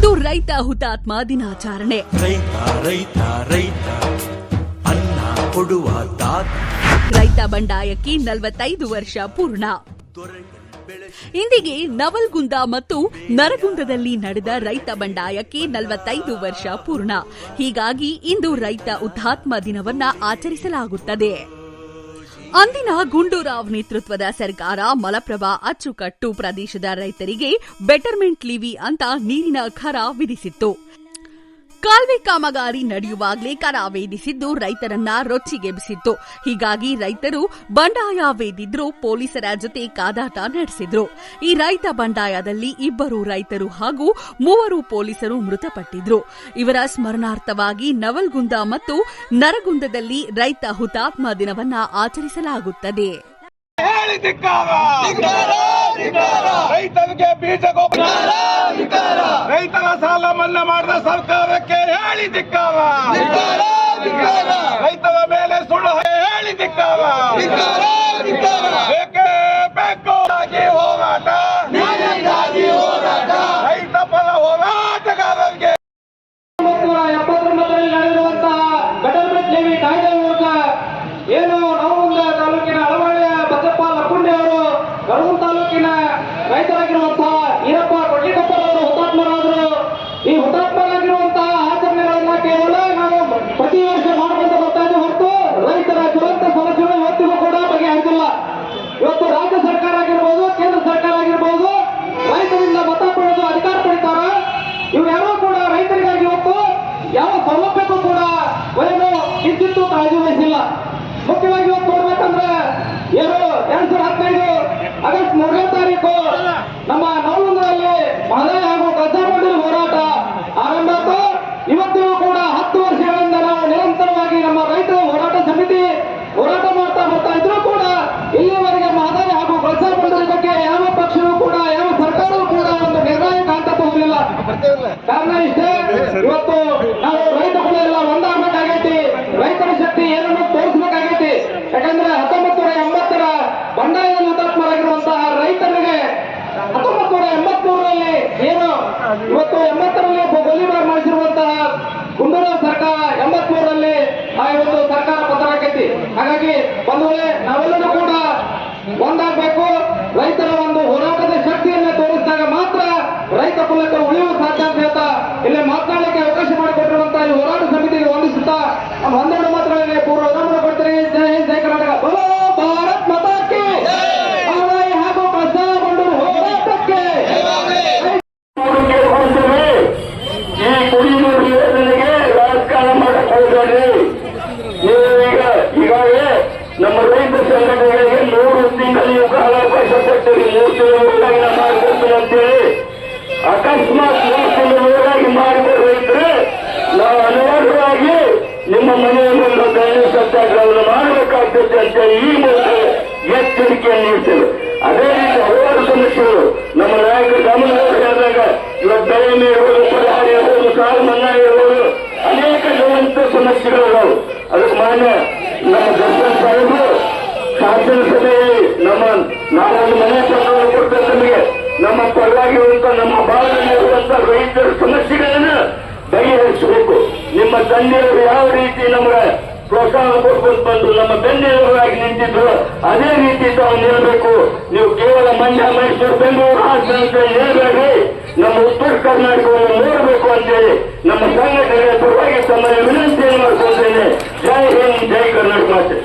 ಇಂದು ರೈತ ಹುತಾತ್ಮ ದಿನಾಚರಣೆ. ರೈತ ರೈತ ರೈತ ಅನ್ನ ಕೊಡುವ ದಾತ. ರೈತ ಬಂಡಾಯಕ್ಕೆ 45 ವರ್ಷ ಪೂರ್ಣ. ಇಂದಿಗೆ ನವಲ್ಗುಂದ ಮತ್ತು ನರಗುಂದದಲ್ಲಿ ನಡೆದ ರೈತ ಬಂಡಾಯಕ್ಕೆ 45 ವರ್ಷ ಪೂರ್ಣ. ಹೀಗಾಗಿ ಇಂದು ರೈತ ಹುತಾತ್ಮ ದಿನವನ್ನ ಆಚರಿಸಲಾಗುತ್ತದೆ. ಅಂದಿನ ಗುಂಡೂರಾವ್ ನೇತೃತ್ವದ ಸರ್ಕಾರ ಮಲಪ್ರಭಾ ಅಚ್ಚುಕಟ್ಟು ಪ್ರದೇಶದ ರೈತರಿಗೆ ಬೆಟರ್ಮೆಂಟ್ ಲಿವಿ ಅಂತ ನೀರಿನ ಕರ ವಿಧಿಸಿತ್ತು. ಕಾಲ್ವೆ ಕಾಮಗಾರಿ ನಡೆಯುವಾಗಲೇ ಕರ ವೇದಿಸಿದ್ದು ರೈತರನ್ನ ರೊಚ್ಚಿಗೆಬ್ಬಿಸಿತ್ತು. ಹೀಗಾಗಿ ರೈತರು ಬಂಡಾಯವೇದಿದ್ರು, ಪೊಲೀಸರ ಜೊತೆ ಕಾದಾಟ ನಡೆಸಿದ್ರು. ಈ ರೈತ ಬಂಡಾಯದಲ್ಲಿ 2 ರೈತರು ಹಾಗೂ 3 ಪೊಲೀಸರು ಮೃತಪಟ್ಟಿದ್ರು. ಇವರ ಸ್ಮರಣಾರ್ಥವಾಗಿ ನವಲ್ಗುಂದ ಮತ್ತು ನರಗುಂದದಲ್ಲಿ ರೈತ ಹುತಾತ್ಮ ದಿನವನ್ನ ಆಚರಿಸಲಾಗುತ್ತದೆ. ರೈತರಿಗೆ ಬೀಜ ಗೊಬ್ಬರ, ರೈತರ ಸಾಲ ಮನ್ನಾ ಮಾಡಿದ ಸರ್ಕಾರಕ್ಕೆ ಹೇಳಿ ಧಿಕ್ಕಾರ, ರೈತರ ಮೇಲೆ ಸುಳ್ಳು ಹೇಳಿ ಧಿಕ್ಕಾರ, ಬೇಕೇ ಬೇಕು ಹೋರಾಟ, ರೈತ ಪರ ಹೋರಾಟಗಾರರಿಗೆ. 1979 ನಡೆದಿರುವಂತಹ ಬೆಟರ್ಮೆಂಟ್ ಲಿವಿ ಕಾಯ್ದೆ ಮೂಲಕ ಏನು ನವಲಗುಂದ ತಾಲೂಕಿನ ಅಳವಳ್ಳಿಯ ಬಸಪ್ಪ ಲಕ್ಕುಂಡಿ ಅವರು, ನರಗುಂದ ತಾಲೂಕಿನ ರೈತರಾಗಿರುವಂತಹ ಈರಪ್ಪ ಕೊಡ್ಲಿಕಪ್ಪರ್ ಅವರು ಹುತಾತ್ಮರಾದರು. ಈ ಹುತಾತ್ಮರಾಗಿರುವಂತಹ ಆಚರಣೆಗಳನ್ನ ಕೇವಲ ನಾವು ಪ್ರತಿ ವರ್ಷ ಮಾಡಿಕೊಂಡು ಬರ್ತಾ ಇದ್ದೀವಿ ಹೊರತು ರೈತರ ಜ್ವಲಂತ ಸಮಸ್ಯೆಗಳು ಇವತ್ತಿಗೂ ಕೂಡ ಬಗೆಹರಿಸಿಲ್ಲ. ಇವತ್ತು ರಾಜ್ಯ ಸರ್ಕಾರ ಆಗಿರ್ಬೋದು, ಕೇಂದ್ರ ಸರ್ಕಾರ ಆಗಿರ್ಬೋದು, ರೈತರಿಂದ ಮತ ಪಡೆದು ಅಧಿಕಾರ ಪಡಿತಾರ. ಇವ್ಯಾರೂ ಕೂಡ ರೈತರಿಗಾಗಿ ಇವತ್ತು ಯಾವ ಸೌಲಭ್ಯಕ್ಕೂ ಕೂಡ ಏನು ಕಿಂಚಿತ್ತೂ ಕಾಳಜಿ ವಹಿಸಿಲ್ಲ. ಮುಖ್ಯವಾಗಿ ಇವತ್ತು ನೋಡ್ಬೇಕಂದ್ರೆ 2015 ಆಗಸ್ಟ್ 3ನೇ ತಾರೀಕು ನಮ್ಮ ನವಲಗುಂದದಲ್ಲಿ ಮಹದಾಯಿ ಹಾಗೂ ಕಸ ಮಂಡಳಿ ಹೋರಾಟ ಆರಂಭ ಆಯಿತು. ಇವತ್ತಿಗೂ ಕೂಡ 10 ವರ್ಷಗಳಿಂದ ನಾವು ನಿರಂತರವಾಗಿ ನಮ್ಮ ರೈತರ ಹೋರಾಟ ಸಮಿತಿ ಹೋರಾಟ ಮಾಡ್ತಾ ಬರ್ತಾ ಇದ್ರು ಕೂಡ ಇಲ್ಲಿವರೆಗೆ ಮಹದಾಯಿ ಹಾಗೂ ಕಸ ಮಂಡಳಿ ಬಗ್ಗೆ ಯಾವ ಪಕ್ಷವೂ ಕೂಡ, ಯಾವ ಸರ್ಕಾರವೂ ಕೂಡ ಒಂದು ನಿರ್ಣಾಯಕ ಅಂತ ತಗೋಲಿಲ್ಲ. ಕಾರಣ ಇಷ್ಟೇ, ಇವತ್ತು ನಾವು ರೈತಗಳೆಲ್ಲ ಒಂದಾಗಬೇಕಾಗೈತಿ, ರೈತರ ಶಕ್ತಿ ಏನನ್ನು ತೋರಿಸಬೇಕಾಗೈತಿ. ಯಾಕಂದ್ರೆ 1980ರ ಬಂಡಾಯದಲ್ಲಿ ಹುತಾತ್ಮರಾಗಿರುವಂತಹ ರೈತರಿಗೆ 1983ರಲ್ಲಿ ಏನು ಇವತ್ತು 80ರಲ್ಲಿ ಗೋಲಿಬಾರ್ ಮಾಡಿಸಿರುವಂತಹ ಗುಂಡೂರಾವ್ ಸರ್ಕಾರ 83ರಲ್ಲಿ ಆ ಒಂದು ಸರ್ಕಾರ ಪತನವಾಗೈತಿ. ಹಾಗಾಗಿ ಒಂದು ವೇಳೆ ನಾವೆಲ್ಲರೂ ಕೂಡ ಒಂದಾಗಬೇಕು. ರೈತರ ಒಂದು ಹೋರಾಟದ ಶಕ್ತಿಯನ್ನು ತೋರಿಸಿದಾಗ ಮಾತ್ರ ರೈತ ಕುಲಕ್ಕೆ ಉಳಿಯುವ ಸಾಧ್ಯ ಅಂತ ಹೇಳ್ತಾ ಇಲ್ಲಿ ಮಾತನಾಡಲಿಕ್ಕೆ ಅವಕಾಶ ಮಾಡಿಕೊಟ್ಟಿರುವಂತಹ ಈ ಹೋರಾಟ ಸಮಿತಿಗೆ ವಂದಿಸುತ್ತಾ ಒಂದೆರಡು ಮಾತ್ರಗಳಿಗೆ ಪೂರ್ವ ವಿರಾಮ ಕೊಡ್ತೀನಿ. ಜೈ ಹಿಂದ್, ಜೈ ಕರ್ನಾಟಕ, ಬೋಲೋ ಭಾರತ್ ಮಾತಾ ಕಿ ಮಹದಾಯಿ ಹಾಗೂ ಕಸ ಮಂಡಳಿ ಹೋರಾಟಕ್ಕೆ. ಈ ಕುಡಿಯುವ ಯೋಜನೆಗೆ ರಾಜಕಾರಣ ಮಾಡಕ್ ಹೋಗಬೇಡಿ. ನೀವು ಈಗಾಗಲೇ ನಮ್ಮ ರೈತ ಸಂಘಟನೆಗಳಿಗೆ 3 ತಿಂಗಳಿಗೆ ಕಾಲಾವಕಾಶ ಕೊಟ್ಟಿರಿ. 3 ತಿಂಗಳೊಳಗಾಗಿ ನಾವು ಮಾಡಿಕೊಡ್ತೀನಿ ಅಂತೇಳಿ ಅಕಸ್ಮಾತ್ 3 ತಿಂಗಳೊಳಗಾಗಿ ಮಾಡಿಕೊಟ್ಟು ರೈತರೆ ನಾವು ಅನಿವಾರ್ಯವಾಗಿ ನಿಮ್ಮ ಮನೆಯಲ್ಲಿ ದೈವ ಸತ್ಯಾಗ್ರಹವನ್ನು ಮಾಡಬೇಕಾಗ್ತದೆ ಅಂತೇಳಿ ಈ ಮೂಲಕ ಎಚ್ಚರಿಕೆಯನ್ನು ನೀಡ್ತೇವೆ. ಅದೇ ರೀತಿ ಹಲವಾರು ಸಮಸ್ಯೆಗಳು ನಮ್ಮ ನಾಯಕ ಗಮನವರು ಹೇಳಿದಾಗ ಇವತ್ತು ಬೆಳೆ ಇರ್ಬೋದು, ಪರಿಹಾರ ಇರ್ಬೋದು, ಸಾಲ ಮನ್ನಾ ಇರ್ಬೋದು, ಅನೇಕ ಜ್ವಲಂತ ಸಮಸ್ಯೆಗಳು. ಅದಕ್ಕೆ ಮಾನ್ಯ ನಮ್ಮ ದರ್ಶನ್ ಸಾಹೇಬರು ಶಾಸನಸಭೆಯಲ್ಲಿ ನಾವೊಂದು ಮನೆ ಪತ್ರವನ್ನು ಕೊಡ್ತೇವೆ ನಮಗೆ. ನಮ್ಮ ಪರವಾಗಿರುವಂತ ನಮ್ಮ ಭಾಗದಲ್ಲಿರುವಂತ ರೈತರ ಸಮಸ್ಯೆಗಳನ್ನ ಬಗೆಹರಿಸಬೇಕು. ನಿಮ್ಮ ತಂದೆಯವರು ಯಾವ ರೀತಿ ನಮಗೆ ಪ್ರೋತ್ಸಾಹ ಕೊಡ್ಕೊಂಡು ಬಂದು ನಮ್ಮ ಬೆನ್ನೆಲುಬಾಗಿ ನಿಂತಿದ್ರು ಅದೇ ರೀತಿ ತಾವು ನಿಲ್ಲಬೇಕು. ನೀವು ಕೇವಲ ಮಂಡ್ಯ, ಮೈಸೂರು, ಬೆಂಗಳೂರು, ಹಾಸನ ಅಂತ ಹೇಳ್ಬೇಡ್ರಿ. ನಮ್ಮ ಉತ್ತರ ಕರ್ನಾಟಕವನ್ನು ನೋಡಬೇಕು ಅಂತೇಳಿ ನಮ್ಮ ಸಂಘಟನೆಯ ಪರವಾಗಿ ತಮ್ಮಲ್ಲಿ ವಿನಂತಿಯನ್ನು ಮಾಡ್ಕೊಳ್ತೇನೆ. ಜೈ ಹಿಂದ್, ಜೈ ಕರ್ನಾಟಕ ಮಾತೆ.